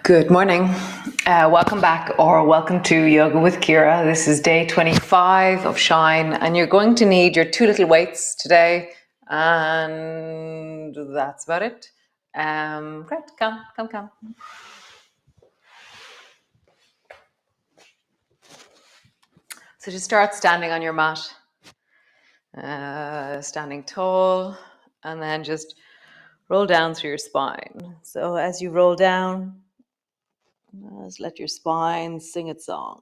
Good morning. Welcome back or welcome to Yoga with Ciara. This is day 25 of Shine, and you're going to need your two little weights today, and that's about it. Great, come. So just start standing on your mat, standing tall, and then just roll down through your spine. So as you roll down, just let your spine sing its song.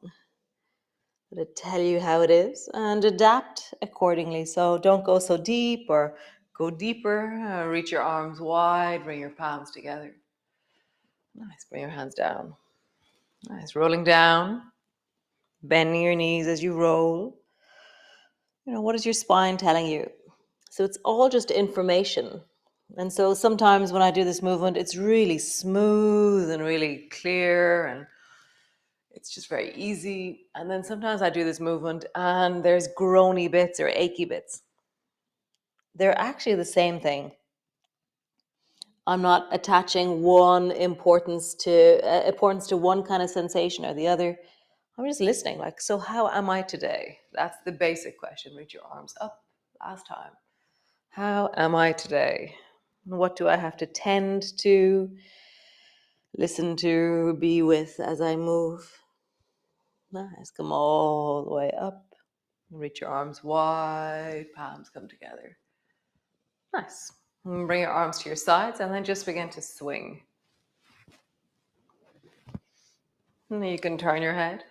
Let it tell you how it is and adapt accordingly. So don't go so deep or go deeper. Reach your arms wide, bring your palms together. Nice, bring your hands down. Nice, rolling down, bending your knees as you roll. What is your spine telling you? So it's all just information. And so sometimes when I do this movement, it's really smooth and really clear and it's just very easy. And then sometimes I do this movement and there's groany bits or achy bits. They're actually the same thing. I'm not attaching one importance to one kind of sensation or the other. I'm just listening, like, so how am I today? That's the basic question. Reach your arms up. Last time. How am I today? What do I have to tend to, listen to, be with as I move? Nice. Come all the way up. Reach your arms wide. Palms come together. Nice. And bring your arms to your sides and then just begin to swing. And then you can turn your head.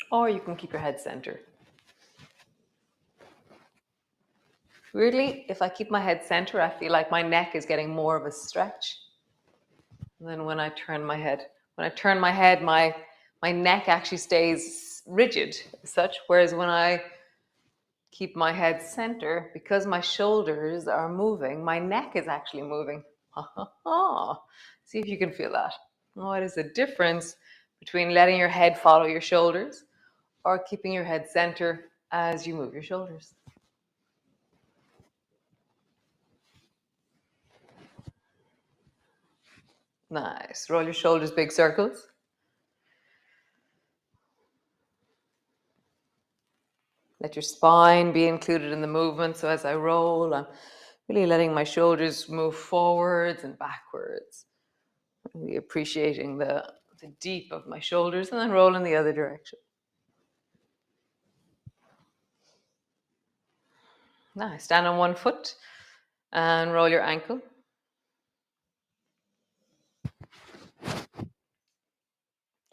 Or you can keep your head center. Weirdly, if I keep my head center, I feel like my neck is getting more of a stretch. And then when I turn my head, my neck actually stays rigid as such. Whereas when I keep my head center, because my shoulders are moving, my neck is actually moving. See if you can feel that. What is the difference between letting your head follow your shoulders or keeping your head center as you move your shoulders? Nice. Roll your shoulders, big circles. Let your spine be included in the movement. So as I roll, I'm really letting my shoulders move forwards and backwards. Really appreciating the deep of my shoulders and then roll in the other direction. Nice. Stand on one foot and roll your ankle.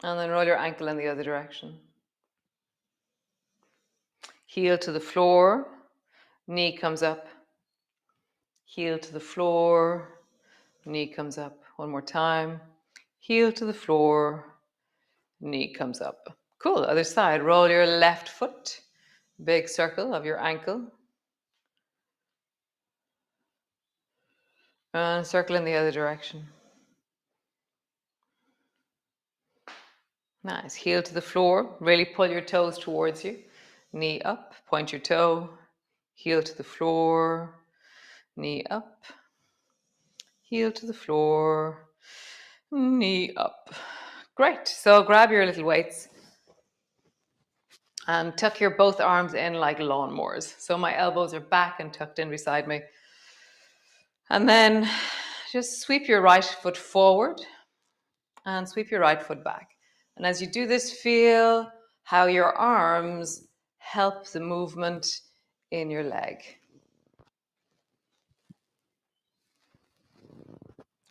And then roll your ankle in the other direction. Heel to the floor. Knee comes up. Heel to the floor. Knee comes up. One more time. Heel to the floor. Knee comes up. Cool. Other side. Roll your left foot. Big circle of your ankle. And circle in the other direction. Nice. Heel to the floor. Really pull your toes towards you. Knee up. Point your toe. Heel to the floor. Knee up. Heel to the floor. Knee up. Great. So grab your little weights and tuck your both arms in like lawnmowers. So my elbows are back and tucked in beside me. And then just sweep your right foot forward and sweep your right foot back. And as you do this, feel how your arms help the movement in your leg.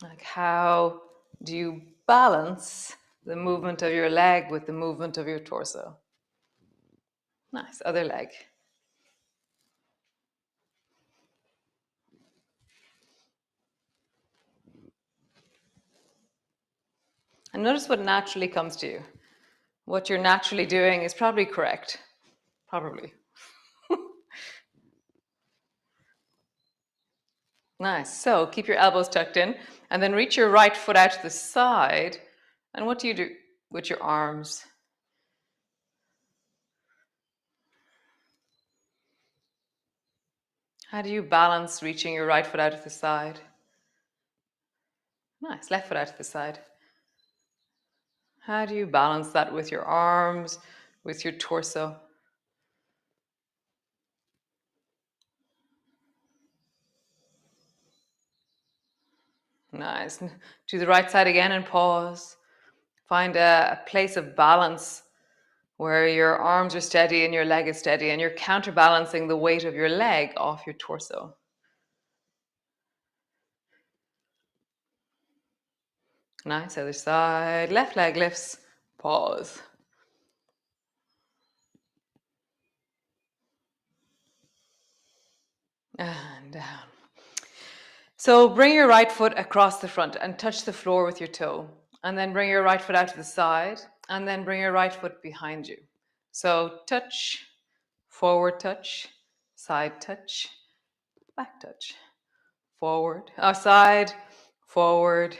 Like, how do you balance the movement of your leg with the movement of your torso? Nice. Other leg. And notice what naturally comes to you. What you're naturally doing is probably correct. Probably. Nice. So keep your elbows tucked in and then reach your right foot out to the side. And what do you do with your arms? How do you balance reaching your right foot out to the side? Nice. Left foot out to the side. How do you balance that with your arms, with your torso? Nice. Do the right side again and pause. Find a place of balance where your arms are steady and your leg is steady and you're counterbalancing the weight of your leg off your torso. Nice. Other side. Left leg lifts. Pause. And down. So bring your right foot across the front and touch the floor with your toe. And then bring your right foot out to the side. And then bring your right foot behind you. So touch, forward touch, side touch, back touch. Forward, side, forward,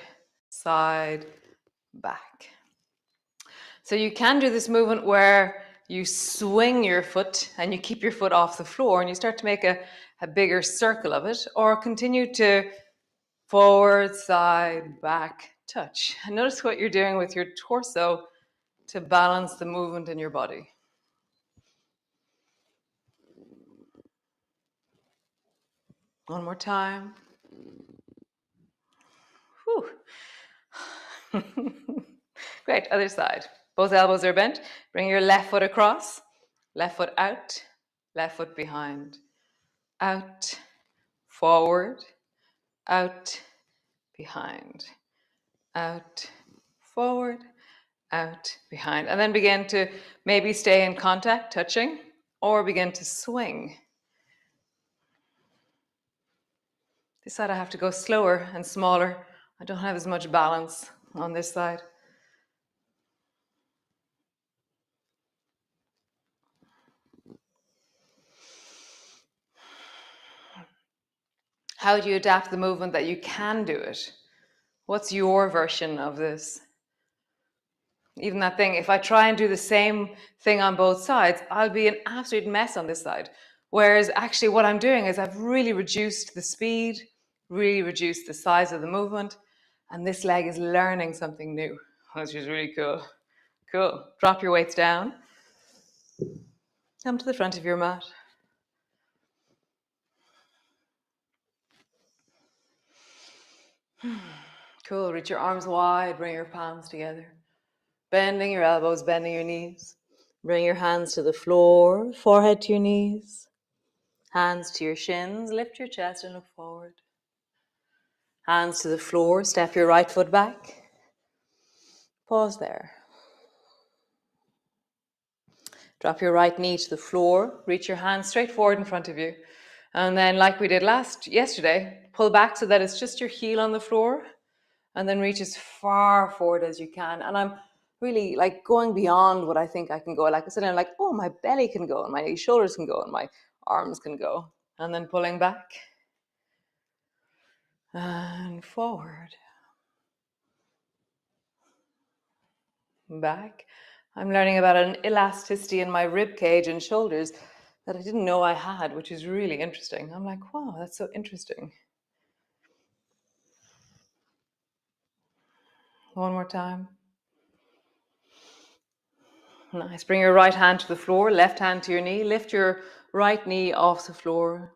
side, back. So you can do this movement where you swing your foot and you keep your foot off the floor and you start to make a bigger circle of it, or continue to forward, side, back, touch. And notice what you're doing with your torso to balance the movement in your body. One more time. Whew. Great, other side. Both elbows are bent. Bring your left foot across, left foot out, left foot behind. Out, forward, out, behind. Out, forward, out, behind. And then begin to maybe stay in contact, touching, or begin to swing. This side I have to go slower and smaller. I don't have as much balance on this side. How do you adapt the movement that you can do it? What's your version of this? Even that thing, if I try and do the same thing on both sides, I'll be an absolute mess on this side. Whereas actually what I'm doing is I've really reduced the speed, really reduced the size of the movement, and this leg is learning something new, which is really cool. Cool. Drop your weights down. Come to the front of your mat. Cool. Reach your arms wide, bring your palms together. Bending your elbows, bending your knees. Bring your hands to the floor, forehead to your knees. Hands to your shins, lift your chest and look forward. Hands to the floor, step your right foot back. Pause there. Drop your right knee to the floor, reach your hands straight forward in front of you. And then like we did yesterday, pull back so that it's just your heel on the floor, and then reach as far forward as you can. And I'm really like going beyond what I think I can go. Like I said, I'm like, oh, my belly can go, and my shoulders can go, and my arms can go. And then pulling back and forward. Back. I'm learning about an elasticity in my rib cage and shoulders that I didn't know I had, which is really interesting. I'm like, wow, that's so interesting. One more time. Nice. Bring your right hand to the floor, left hand to your knee. Lift your right knee off the floor.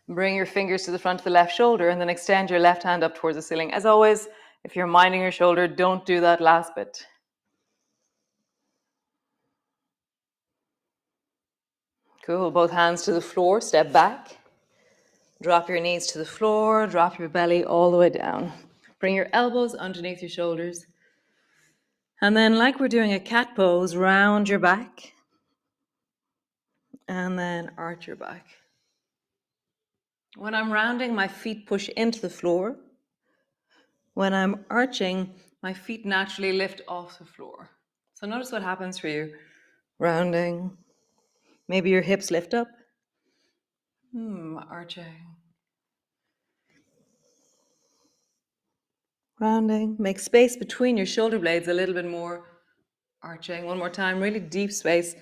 Bring your fingers to the front of the left shoulder and then extend your left hand up towards the ceiling. As always, if you're minding your shoulder, don't do that last bit. Cool. Both hands to the floor, step back. Drop your knees to the floor, drop your belly all the way down. Bring your elbows underneath your shoulders. And then, like we're doing a cat pose, round your back. And then arch your back. When I'm rounding, my feet push into the floor. When I'm arching, my feet naturally lift off the floor. So notice what happens for you. Rounding. Maybe your hips lift up. Arching. Rounding. Make space between your shoulder blades a little bit more. Arching. One more time. Really deep space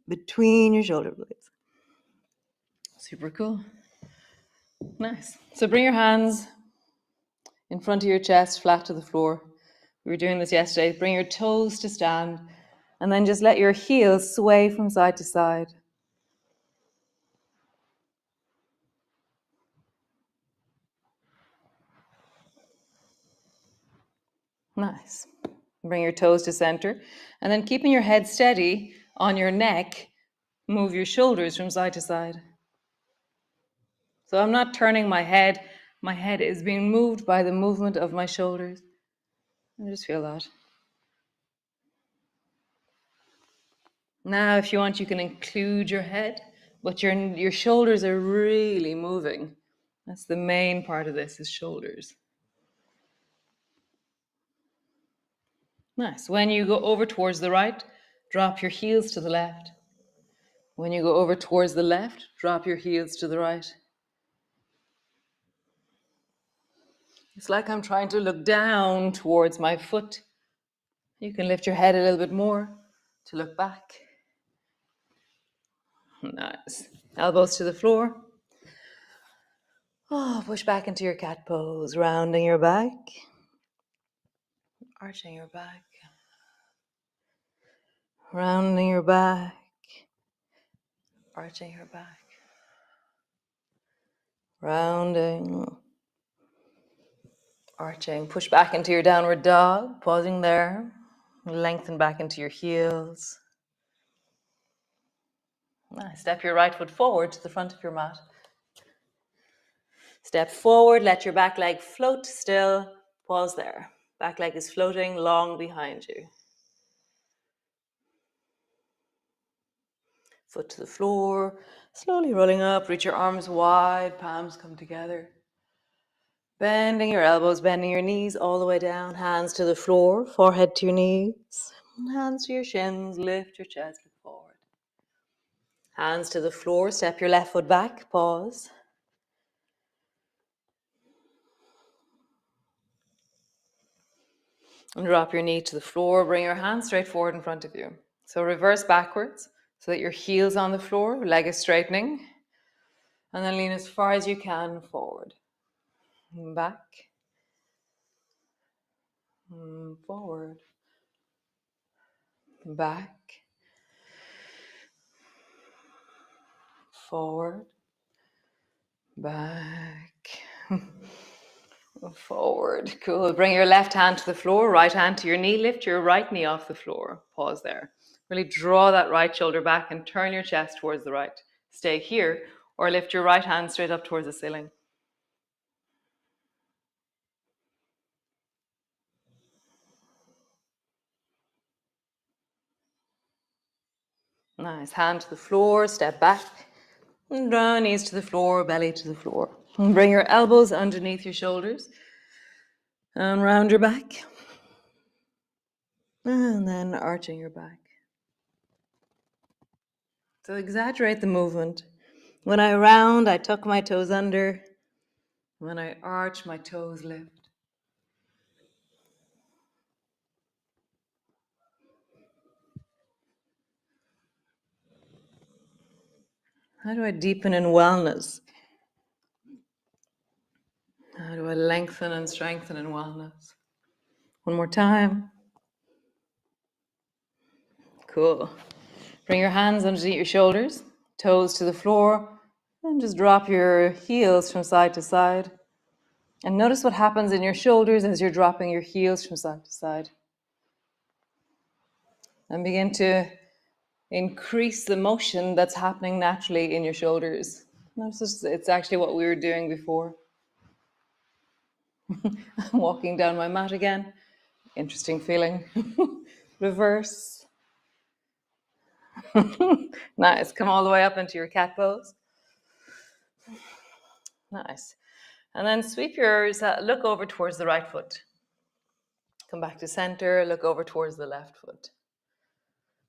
between your shoulder blades. Super cool. Nice. So bring your hands in front of your chest, flat to the floor. We were doing this yesterday. Bring your toes to stand, and then just let your heels sway from side to side. Nice. Bring your toes to center, and then keeping your head steady on your neck, move your shoulders from side to side. So I'm not turning my head. My head is being moved by the movement of my shoulders. I just feel that. Now, if you want, you can include your head, but your shoulders are really moving. That's the main part of this, is shoulders. Nice. When you go over towards the right, drop your heels to the left. When you go over towards the left, drop your heels to the right. It's like I'm trying to look down towards my foot. You can lift your head a little bit more to look back. Nice. Elbows to the floor. Oh, push back into your cat pose, rounding your back, arching your back, rounding your back, arching your back, rounding, arching. Push back into your downward dog, pausing there. Lengthen back into your heels. Nice. Step your right foot forward to the front of your mat. Step forward, let your back leg float still. Pause there. Back leg is floating long behind you. Foot to the floor, slowly rolling up. Reach your arms wide, palms come together. Bending your elbows, bending your knees all the way down. Hands to the floor, forehead to your knees. Hands to your shins, lift your chest, look forward. Hands to the floor, step your left foot back, pause. And drop your knee to the floor. Bring your hands straight forward in front of you. So reverse backwards so that your heel's on the floor, leg is straightening. And then lean as far as you can forward. Back. Forward. Back. Forward. Back. Forward. Cool. Bring your left hand to the floor, right hand to your knee. Lift your right knee off the floor. Pause there. Really draw that right shoulder back and turn your chest towards the right. Stay here, or lift your right hand straight up towards the ceiling. Nice. Hand to the floor, step back. And draw knees to the floor, belly to the floor. And bring your elbows underneath your shoulders. And round your back. And then arching your back. So exaggerate the movement. When I round, I tuck my toes under. When I arch, my toes lift. How do I deepen in wellness? How do I lengthen and strengthen in wellness? One more time. Cool. Bring your hands underneath your shoulders, toes to the floor, and just drop your heels from side to side. And notice what happens in your shoulders as you're dropping your heels from side to side. And begin to increase the motion that's happening naturally in your shoulders. Notice it's actually what we were doing before. I'm walking down my mat again. Interesting feeling. Reverse. Nice. Come all the way up into your cat pose. Nice. And then sweep look over towards the right foot. Come back to center, look over towards the left foot.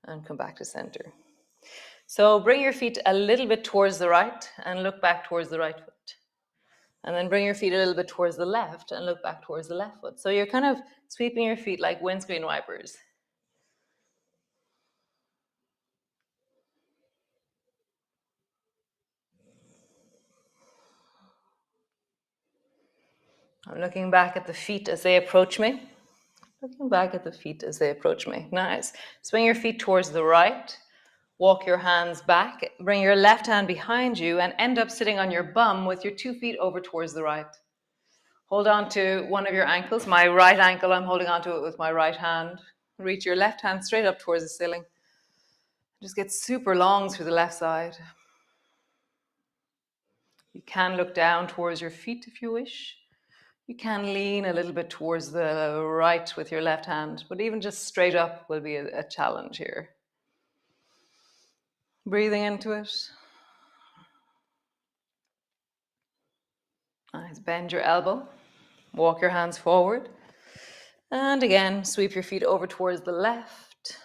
And come back to center. So bring your feet a little bit towards the right and look back towards the right foot. And then bring your feet a little bit towards the left and look back towards the left foot. So you're kind of sweeping your feet like windscreen wipers. I'm looking back at the feet as they approach me. Looking back at the feet as they approach me. Nice. Swing your feet towards the right. Walk your hands back. Bring your left hand behind you and end up sitting on your bum with your 2 feet over towards the right. Hold on to one of your ankles. My right ankle, I'm holding on to it with my right hand. Reach your left hand straight up towards the ceiling. Just get super long through the left side. You can look down towards your feet if you wish. You can lean a little bit towards the right with your left hand, but even just straight up will be a challenge here. Breathing into it. Nice. Bend your elbow. Walk your hands forward. And again, sweep your feet over towards the left.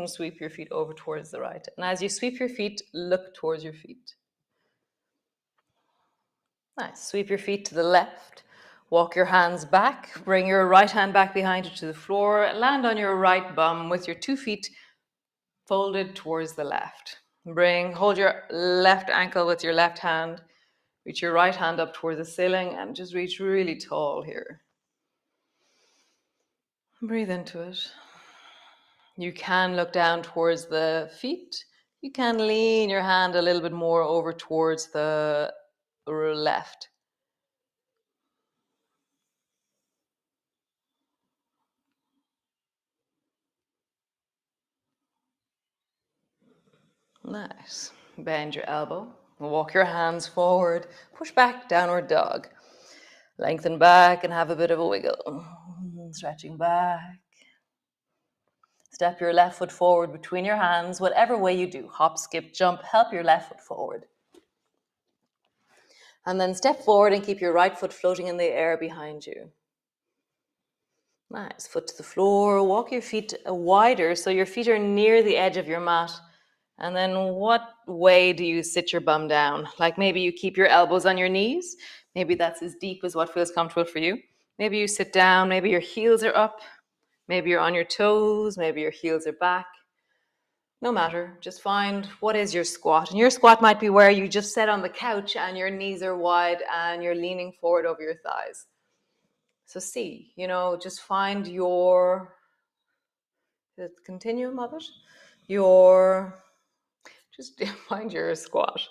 Sweep your feet over towards the right. And as you sweep your feet, look towards your feet. Nice. Sweep your feet to the left. Walk your hands back. Bring your right hand back behind you to the floor. Land on your right bum with your 2 feet folded towards the left. Hold your left ankle with your left hand. Reach your right hand up towards the ceiling and just reach really tall here. Breathe into it. You can look down towards the feet. You can lean your hand a little bit more over towards the left. Nice. Bend your elbow. Walk your hands forward. Push back, downward dog. Lengthen back and have a bit of a wiggle. Stretching back. Step your left foot forward between your hands, whatever way you do. Hop, skip, jump, help your left foot forward. And then step forward and keep your right foot floating in the air behind you. Nice. Foot to the floor. Walk your feet wider so your feet are near the edge of your mat. And then what way do you sit your bum down? Like maybe you keep your elbows on your knees. Maybe that's as deep as what feels comfortable for you. Maybe you sit down. Maybe your heels are up. Maybe you're on your toes. Maybe your heels are back. No matter. Just find what is your squat. And your squat might be where you just sit on the couch and your knees are wide and you're leaning forward over your thighs. So see, just find your continuum of it. Just find your squat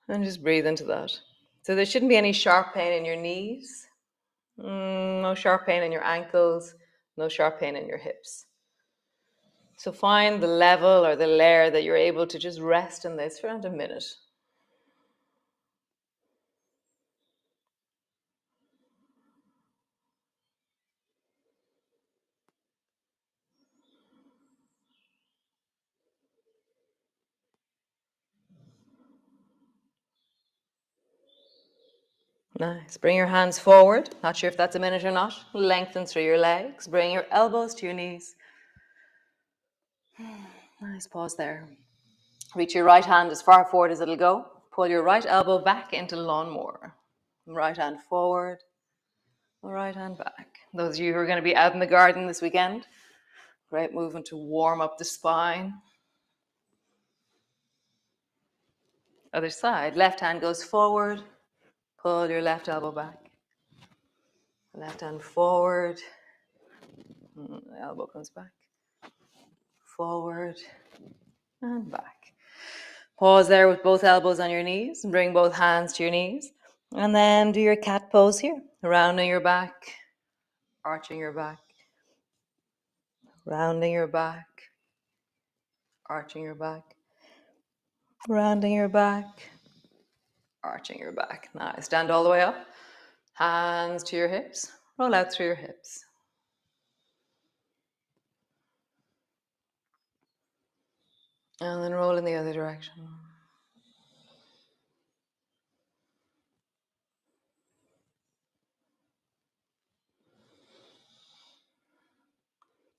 and just breathe into that. So there shouldn't be any sharp pain in your knees, no sharp pain in your ankles, no sharp pain in your hips. So find the level or the layer that you're able to just rest in this for around a minute. Nice. Bring your hands forward. Not sure if that's a minute or not. Lengthen through your legs. Bring your elbows to your knees. Nice. Pause there. Reach your right hand as far forward as it'll go. Pull your right elbow back into lawnmower. Right hand forward. Right hand back. Those of you who are going to be out in the garden this weekend, great movement to warm up the spine. Other side. Left hand goes forward. Pull your left elbow back. Left hand forward. The elbow comes back. Forward and back. Pause there with both elbows on your knees. Bring both hands to your knees. And then do your cat pose here. Rounding your back. Arching your back. Rounding your back. Arching your back. Rounding your back. Arching your back. Nice. Stand all the way up. Hands to your hips. Roll out through your hips. And then roll in the other direction.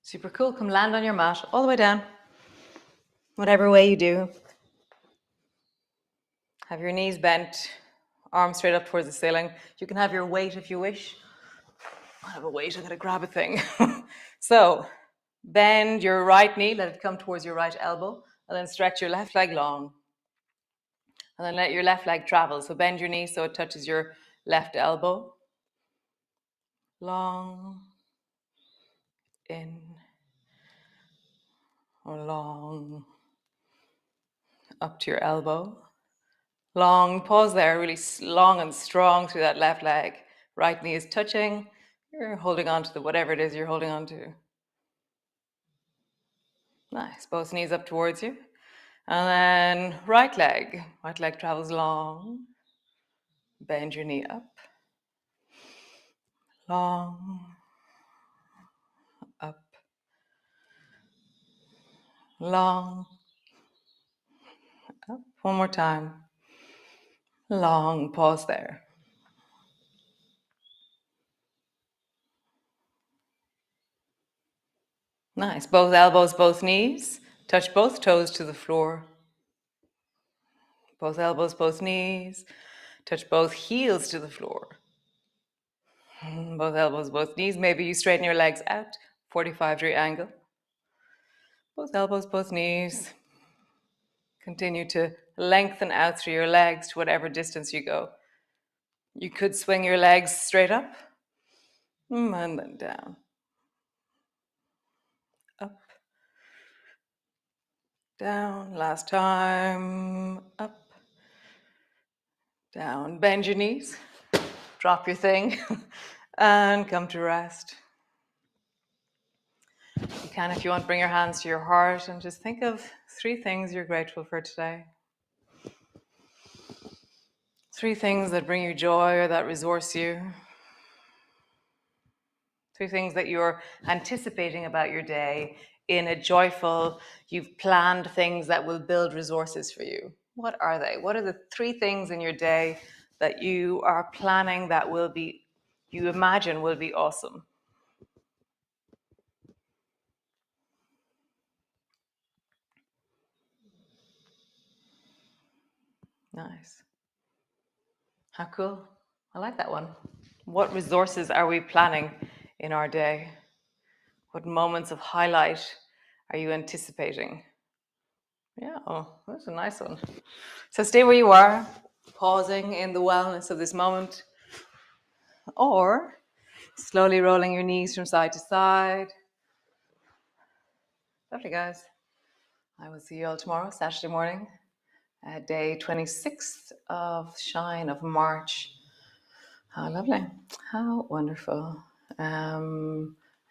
Super cool. Come land on your mat all the way down. Whatever way you do. Have your knees bent, arms straight up towards the ceiling. You can have your weight if you wish. I have a weight, I'm going to grab a thing. So bend your right knee, let it come towards your right elbow, and then stretch your left leg long. And then let your left leg travel. So bend your knee so it touches your Left elbow, long, in, or long, up to your elbow. Long, pause there, really long and strong through that left leg. Right knee is touching. You're holding on to whatever it is you're holding on to. Nice, both knees up towards you. And then right leg travels long. Bend your knee up. Long, up, long, up. One more time. Long, pause there. Nice, both elbows, both knees. Touch both toes to the floor. Both elbows, both knees. Touch both heels to the floor. Both elbows, both knees. Maybe you straighten your legs out, 45-degree angle. Both elbows, both knees. Continue to lengthen out through your legs to whatever distance you go. You could swing your legs straight up and then down. Up, down. Last time. Up, down. Bend your knees. Drop your thing and come to rest. You can, if you want, bring your hands to your heart and just think of 3 things you're grateful for today. 3 things that bring you joy or that resource you. 3 things that you're anticipating about your day in a joyful, you've planned things that will build resources for you. What are they? What are the 3 things in your day that you are planning that will be, you imagine will be awesome? Nice. How cool. I like that one. What resources are we planning in our day? What moments of highlight are you anticipating? Yeah, oh, that's a nice one. So stay where you are, pausing in the wellness of this moment, or slowly rolling your knees from side to side. Lovely, guys. I will see you all tomorrow, Saturday morning, day 26th of Shine of March. How lovely. How wonderful.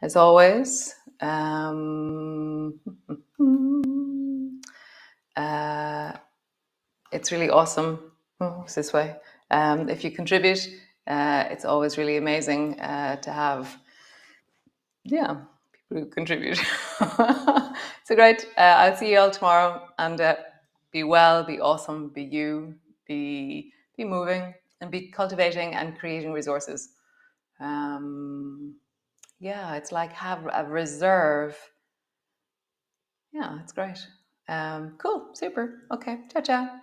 As always, it's really awesome. Oh, it's this way. If you contribute, it's always really amazing to have, people who contribute. So great. I'll see you all tomorrow, and be well, be awesome, be you, be moving, and be cultivating and creating resources. It's like have a reserve. Yeah, it's great. Cool, super. Okay, ciao, ciao.